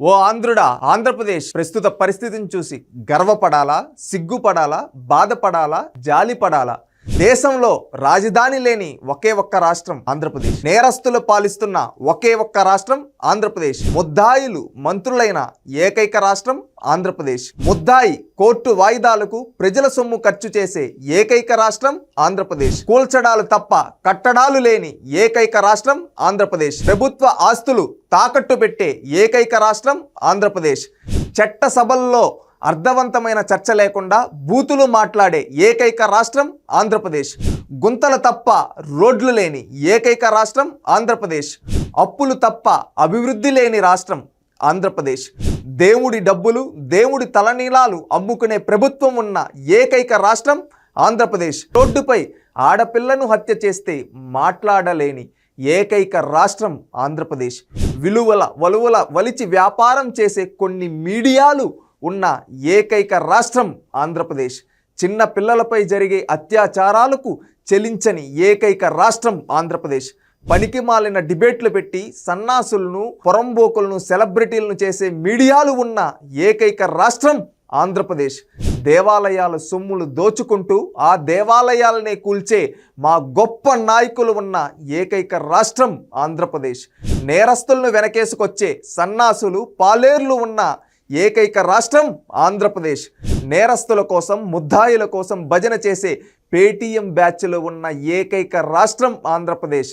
ఓ ఆంధ్రుడా, ఆంధ్రప్రదేశ్ ప్రస్తుత పరిస్థితిని చూసి గర్వపడాలా, సిగ్గుపడాలా, బాధపడాలా, జాలిపడాలా? దేశంలో రాజధాని లేని ఒకే ఒక్క రాష్ట్రం ఆంధ్రప్రదేశ్. నేరస్తులు పాలిస్తున్న ఒకే ఒక్క రాష్ట్రం ఆంధ్రప్రదేశ్. ముద్దాయిలు మంత్రులైన ఏకైక రాష్ట్రం ఆంధ్రప్రదేశ్. ముద్దాయి కోర్టు వాయిదాలకు ప్రజల సొమ్ము ఖర్చు చేసే ఏకైక రాష్ట్రం ఆంధ్రప్రదేశ్. కూల్చడాలు తప్ప కట్టడాలు లేని ఏకైక రాష్ట్రం ఆంధ్రప్రదేశ్. ప్రభుత్వ ఆస్తులు తాకట్టు పెట్టే ఏకైక రాష్ట్రం ఆంధ్రప్రదేశ్. చట్ట సభల్లో అర్థవంతమైన చర్చ లేకుండా బూతులు మాట్లాడే ఏకైక రాష్ట్రం ఆంధ్రప్రదేశ్. గుంతలు తప్ప రోడ్లు లేని ఏకైక రాష్ట్రం ఆంధ్రప్రదేశ్. అప్పులు తప్ప అభివృద్ధి లేని రాష్ట్రం ఆంధ్రప్రదేశ్. దేవుడి డబ్బులు, దేవుడి తలనీలాలు అమ్ముకునే ప్రభుత్వం ఉన్న ఏకైక రాష్ట్రం ఆంధ్రప్రదేశ్. రోడ్డుపై ఆడపిల్లను హత్య చేస్తే మాట్లాడలేని ఏకైక రాష్ట్రం ఆంధ్రప్రదేశ్. వలువల వలిచి వ్యాపారం చేసే కొన్ని మీడియాలు ఉన్న ఏకైక రాష్ట్రం ఆంధ్రప్రదేశ్. చిన్న పిల్లలపై జరిగే అత్యాచారాలకు చెలించని ఏకైక రాష్ట్రం ఆంధ్రప్రదేశ్. పనికి మాలిన డిబేట్లు పెట్టి సన్నాసులను, పొరంబోకులను, సెలబ్రిటీలను చేసే మీడియాలు ఉన్న ఏకైక రాష్ట్రం ఆంధ్రప్రదేశ్. దేవాలయాల సొమ్ములు దోచుకుంటూ ఆ దేవాలయాలనే కూల్చే మా గొప్ప నాయకులు ఉన్న ఏకైక రాష్ట్రం ఆంధ్రప్రదేశ్. నేరస్తులను వెనకేసుకొచ్చే సన్నాసులు, పాలేర్లు ఉన్న ఏకైక రాష్ట్రం ఆంధ్రప్రదేశ్. నేరస్తుల కోసం, ముద్దాయిల కోసం భజన చేసే పేటీఎం బ్యాచ్లు ఉన్న ఏకైక రాష్ట్రం ఆంధ్రప్రదేశ్.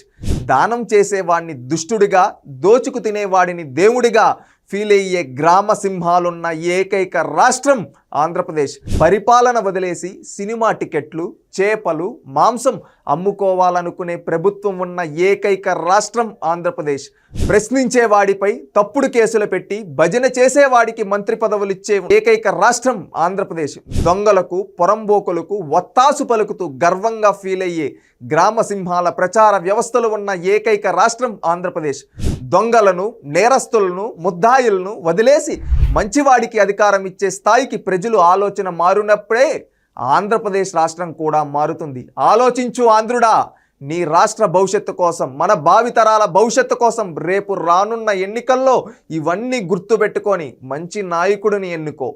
దానం చేసేవాడిని దుష్టుడిగా, దోచుకు తినేవాడిని దేవుడిగా ఫీల్ అయ్యే గ్రామ సింహాలున్న ఏకైక రాష్ట్రం ఆంధ్రప్రదేశ్. పరిపాలన వదిలేసి సినిమా టికెట్లు, చేపలు, మాంసం అమ్ముకోవాలనుకునే ప్రభుత్వం ఉన్న ఏకైక రాష్ట్రం ఆంధ్రప్రదేశ్. ప్రశ్నించేవాడిపై తప్పుడు కేసులు పెట్టి భజన చేసేవాడికి మంత్రి పదవులు ఇచ్చే ఏకైక రాష్ట్రం ఆంధ్రప్రదేశ్. దొంగలకు, పొరంబోకులకు వత్తాసు పలుకుతూ గర్వంగా ఫీల్ అయ్యే గ్రామ సింహాల ప్రచార వ్యవస్థలు ఉన్న ఏకైక రాష్ట్రం ఆంధ్రప్రదేశ్. దొంగలను, నేరస్తులను, ముద్దాయిలను వదిలేసి మంచివాడికి అధికారం ఇచ్చే స్థాయికి ప్రజలు ఆలోచన మారినప్పుడే ఆంధ్రప్రదేశ్ రాష్ట్రం కూడా మారుతుంది. ఆలోచించు ఆంధ్రుడా, నీ రాష్ట్ర భవిష్యత్తు కోసం, మన భావితరాల భవిష్యత్తు కోసం రేపు రానున్న ఎన్నికల్లో ఇవన్నీ గుర్తుపెట్టుకొని మంచి నాయకుడిని ఎన్నుకో.